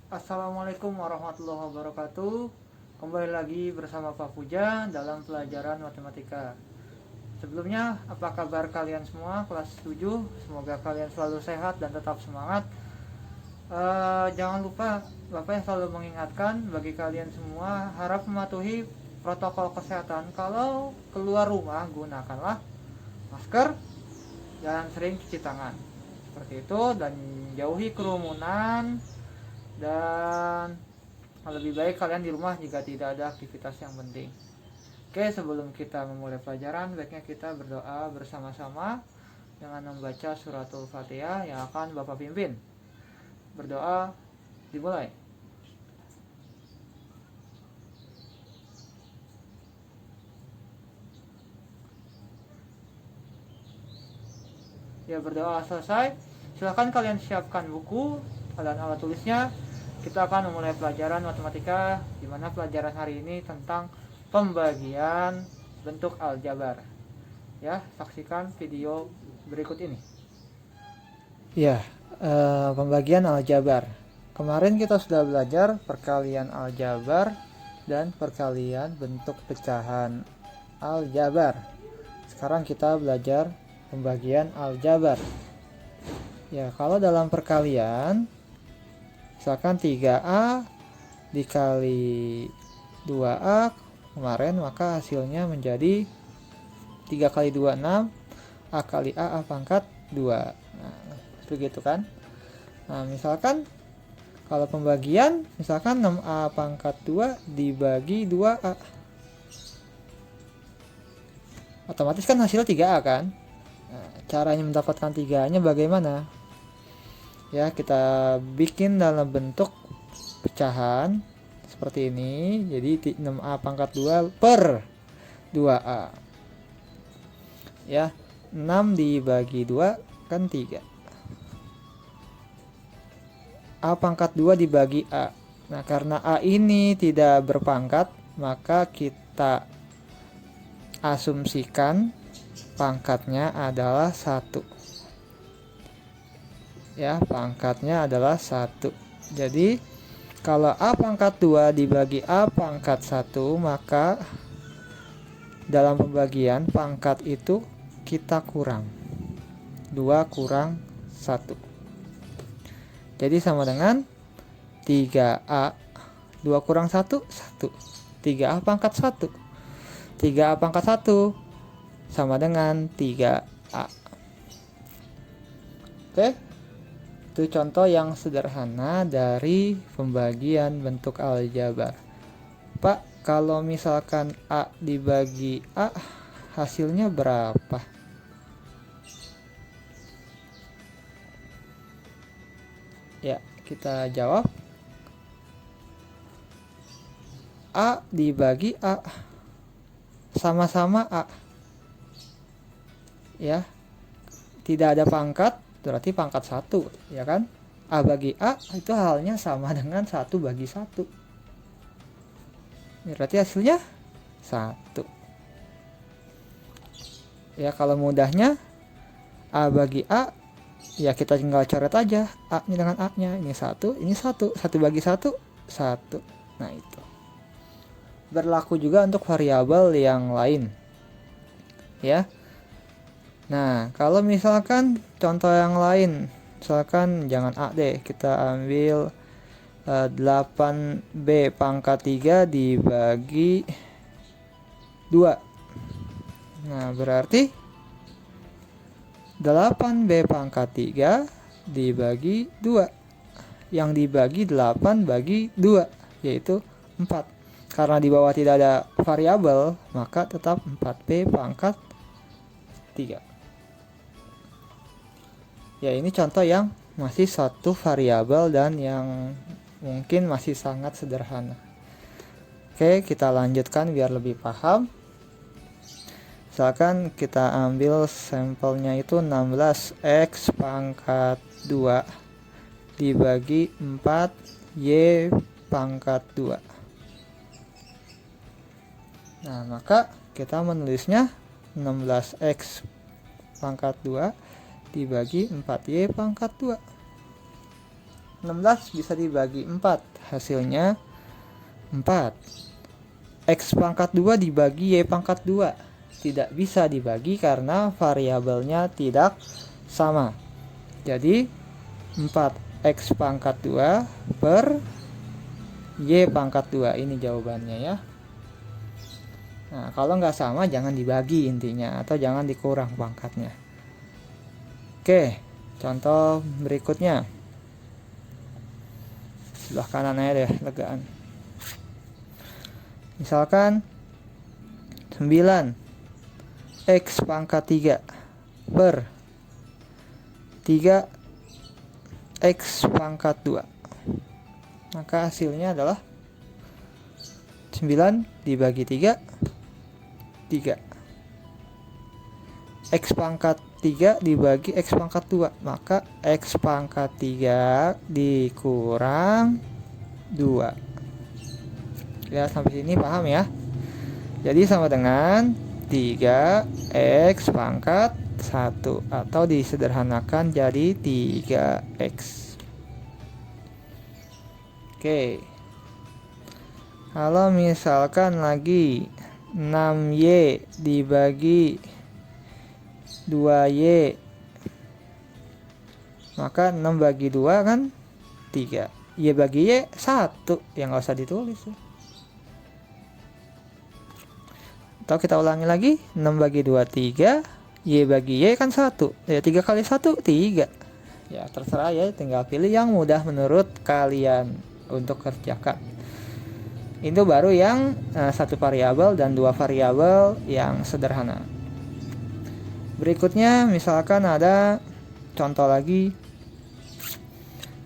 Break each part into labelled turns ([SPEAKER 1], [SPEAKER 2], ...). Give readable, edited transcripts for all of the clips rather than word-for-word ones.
[SPEAKER 1] Assalamualaikum warahmatullahi wabarakatuh. Kembali lagi bersama Pak Puja dalam pelajaran matematika. Sebelumnya, apa kabar kalian semua kelas 7? Semoga kalian selalu sehat dan tetap semangat. Jangan lupa, Bapak selalu mengingatkan bagi kalian semua harap mematuhi protokol kesehatan. Kalau keluar rumah, gunakanlah masker dan sering cuci tangan. Seperti itu, dan jauhi kerumunan. Dan lebih baik kalian di rumah jika tidak ada aktivitas yang penting. Oke, sebelum kita memulai pelajaran, baiknya kita berdoa bersama-sama dengan membaca suratul Fatihah yang akan Bapak pimpin. Berdoa dimulai. Ya, berdoa selesai. Silakan kalian siapkan buku dan alat tulisnya. Kita akan memulai pelajaran matematika, di mana pelajaran hari ini tentang pembagian bentuk aljabar. Ya, saksikan video berikut ini. Ya, pembagian aljabar. Kemarin kita sudah belajar perkalian aljabar dan perkalian bentuk pecahan aljabar. Sekarang kita belajar pembagian aljabar. Ya, kalau dalam perkalian misalkan 3A dikali 2A kemarin, maka hasilnya menjadi 3 kali 2 6, A kali A pangkat 2. Nah, begitu kan. Nah, misalkan kalau pembagian, misalkan 6A pangkat 2 dibagi 2A, otomatis kan hasil 3A kan. Nah, caranya mendapatkan 3A-nya bagaimana? Ya, kita bikin dalam bentuk pecahan seperti ini. Jadi 6A pangkat 2 per 2A. Ya, 6 dibagi 2 kan 3. A pangkat 2 dibagi A. Nah, karena A ini tidak berpangkat, maka kita asumsikan pangkatnya adalah 1. Ya, pangkatnya adalah 1. Jadi kalau A pangkat 2 dibagi A pangkat 1, maka dalam pembagian pangkat itu kita kurang 2 kurang 1. Jadi sama dengan 3A 2 kurang 1 1. 3A pangkat 1. 3A pangkat 1 sama dengan 3A. Oke? Itu contoh yang sederhana dari pembagian bentuk aljabar. Pak, kalau misalkan A dibagi A, hasilnya berapa? Ya, kita jawab. A dibagi A, sama-sama A. Ya, tidak ada pangkat, berarti pangkat 1, ya kan? A bagi A itu halnya sama dengan 1 bagi 1. Berarti hasilnya 1. Ya, kalau mudahnya A bagi A, ya kita tinggal coret aja A-nya dengan A-nya. Ini 1, ini 1. 1 bagi 1, 1. Nah, itu. Berlaku juga untuk variabel yang lain. Ya. Nah, kalau misalkan contoh yang lain, misalkan jangan A deh, kita ambil 8B pangkat 3 dibagi 2. Nah, berarti 8B pangkat 3 dibagi 2. Yang dibagi 8 bagi 2, yaitu 4. Karena di bawah tidak ada variabel, maka tetap 4B pangkat 3. Ya, ini contoh yang masih satu variabel dan yang mungkin masih sangat sederhana. Oke, kita lanjutkan biar lebih paham. Misalkan kita ambil sampelnya itu 16x pangkat 2 dibagi 4y pangkat 2. Nah, maka kita menulisnya 16x pangkat 2 dibagi 4y pangkat 2. 16 bisa dibagi 4, hasilnya 4. X pangkat 2 dibagi Y pangkat 2 tidak bisa dibagi karena variabelnya tidak sama. Jadi 4X pangkat 2 per Y pangkat 2, ini jawabannya ya. Nah, kalau nggak sama jangan dibagi intinya, atau jangan dikurang pangkatnya. Oke, contoh berikutnya. Sebelah kanan aja deh, legaan. Misalkan 9X pangkat 3 per 3X pangkat 2. Maka hasilnya adalah 9 dibagi 3, 3. X pangkat 3 dibagi X pangkat 2. Maka X pangkat 3 dikurang 2. Ya, sampai sini paham ya? Jadi sama dengan 3X pangkat 1, atau disederhanakan jadi 3X. Oke. Kalau misalkan lagi 6Y dibagi 2Y, maka 6 bagi 2 kan 3. Y bagi Y 1, yang nggak usah ditulis ya. Atau kita ulangi lagi, 6 bagi 2 3, Y bagi Y kan 1. Ya 3 kali 1 3. Ya terserah ya, tinggal pilih yang mudah menurut kalian untuk kerjakan. Itu baru yang satu variabel dan 2 variabel yang sederhana. Berikutnya misalkan ada contoh lagi,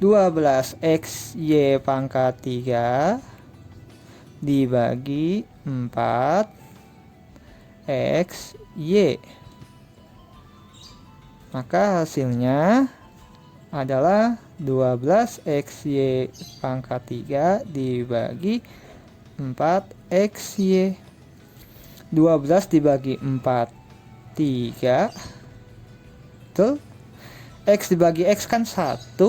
[SPEAKER 1] 12X Y pangkat 3 dibagi 4 X Y. Maka hasilnya adalah 12X Y pangkat 3 dibagi 4X Y. 12 dibagi 4 3. Betul? X dibagi X kan 1.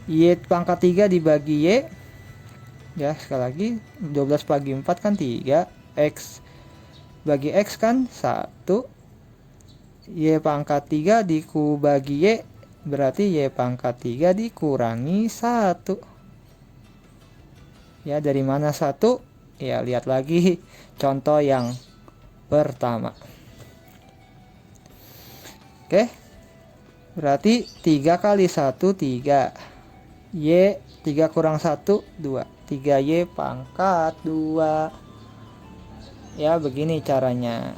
[SPEAKER 1] Y pangkat 3 dibagi Y. Ya sekali lagi, 12 bagi 4 kan 3. X bagi X kan 1. Y pangkat 3 dibagi Y, berarti Y pangkat 3 dikurangi 1. Ya, dari mana 1? Ya, lihat lagi contoh yang pertama. Oke. Berarti 3 kali 1 3. Y 3 kurang 1 2. 3Y pangkat 2. Ya, begini caranya.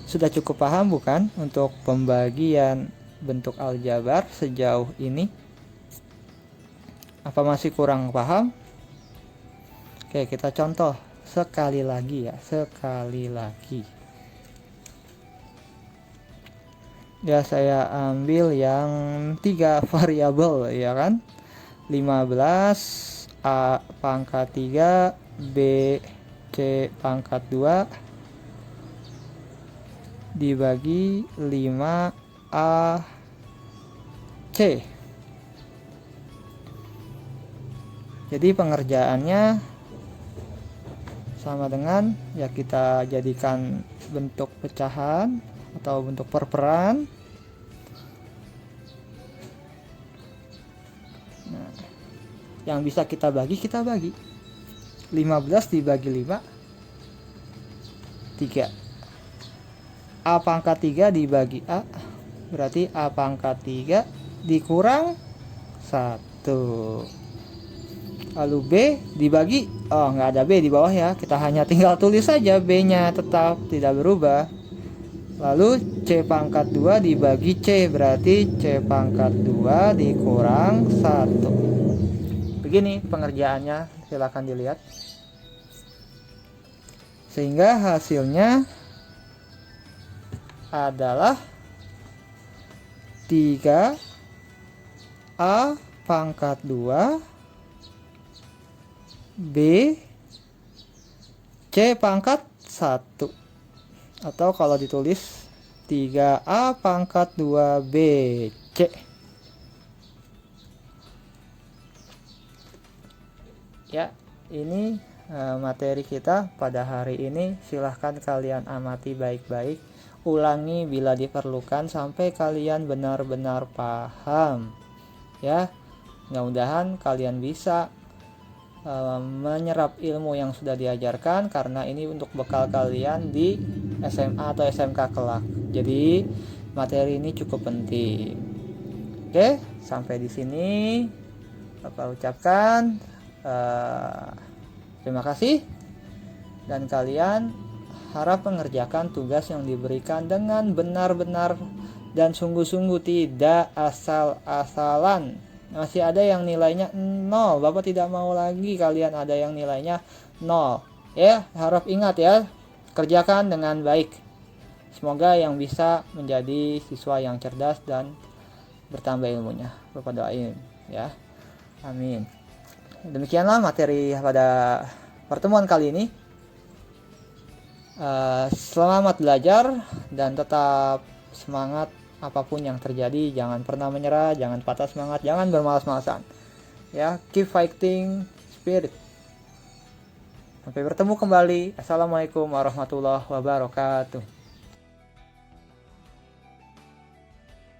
[SPEAKER 1] Sudah cukup paham bukan untuk pembagian bentuk aljabar sejauh ini? Apa masih kurang paham? Oke, kita contoh sekali lagi ya, sekali lagi. Ya, saya ambil yang 3 variabel ya kan. 15 A pangkat 3 B C pangkat 2 dibagi 5 AC. Jadi pengerjaannya sama dengan, ya kita jadikan bentuk pecahan atau bentuk perperan. Nah, yang bisa kita bagi 15 dibagi 5 3. A pangkat 3 dibagi A, berarti A pangkat 3 dikurang 1. Lalu B dibagi, nggak ada B di bawah ya, kita hanya tinggal tulis saja B nya tetap tidak berubah. Lalu C pangkat 2 dibagi C, berarti C pangkat 2 dikurang 1. Begini pengerjaannya, silakan dilihat. Sehingga hasilnya adalah 3A pangkat 2 B C pangkat 1. Atau kalau ditulis 3A pangkat 2 B C. Ya, ini materi kita pada hari ini. Silahkan kalian amati baik-baik, ulangi bila diperlukan sampai kalian benar-benar paham. Ya, mudah-mudahan kalian bisa menyerap ilmu yang sudah diajarkan, karena ini untuk bekal kalian di SMA atau SMK kelak. Jadi materi ini cukup penting. Oke, sampai di sini Bapak ucapkan terima kasih, dan kalian harap mengerjakan tugas yang diberikan dengan benar-benar dan sungguh-sungguh, tidak asal-asalan. Masih ada yang nilainya 0, Bapak tidak mau lagi kalian ada yang nilainya 0. Ya, harap ingat ya, kerjakan dengan baik. Semoga yang bisa menjadi siswa yang cerdas dan bertambah ilmunya. Bapak doain ya. Amin. Demikianlah materi pada pertemuan kali ini. Selamat belajar dan tetap semangat apapun yang terjadi. Jangan pernah menyerah, jangan patah semangat, jangan bermalas-malasan. Ya, keep fighting spirit. Sampai bertemu kembali. Assalamualaikum warahmatullahi wabarakatuh.